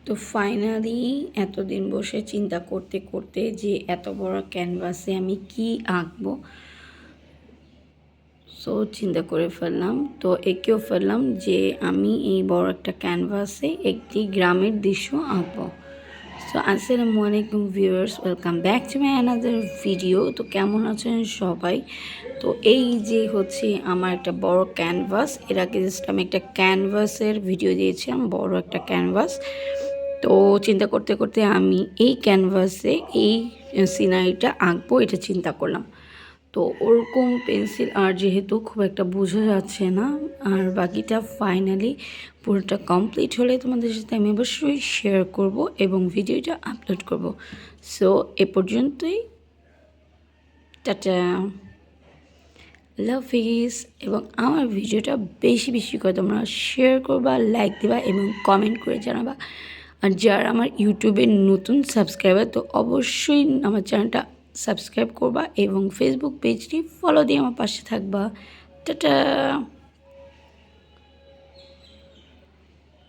তো ফাইনালি এতদিন বসে চিন্তা করতে করতে যে এত বড় ক্যানভাসে আমি কি আঁকবো, সো চিন্তা করে ফেললাম, তো এঁকেও ফেললাম যে আমি এই বড় একটা ক্যানভাসে একটি গ্রামের দৃশ্য আঁকবো। সো আসসালামু আলাইকুম viewers, welcome back to my another video. তো কেমন আছেন সবাই? তো এই যে হচ্ছে আমার একটা বড় ক্যানভাস, এর আগে জাস্ট আমি একটা ক্যানভাসের ভিডিও দিয়েছিলাম, বড় একটা ক্যানভাস। তো চিন্তা করতে করতে আমি এই ক্যানভাসে এই সিনারিটা আঁকবো, এটা চিন্তা করলাম। তো ওরকম পেন্সিল আর্ট যেহেতু খুব একটা বোঝা যাচ্ছে না, আর বাকিটা ফাইনালি পুরোটা কমপ্লিট হলে তোমাদের সাথে আমি অবশ্যই শেয়ার করব এবং ভিডিওটা আপলোড করব। সো এ পর্যন্তই, টাটা, লাভ ইস। এবং আমার ভিডিওটা বেশি বেশি করে তোমরা শেয়ার করবা, লাইক দিবা এবং কমেন্ট করে জানাবা। আর যারা আমার ইউটিউবের নতুন সাবস্ক্রাইবার, তো অবশ্যই আমার চ্যানেলটা সাবস্ক্রাইব করবা এবং ফেসবুক পেজটি ফলো দিয়ে আমার পাশে থাকবা। টাটা।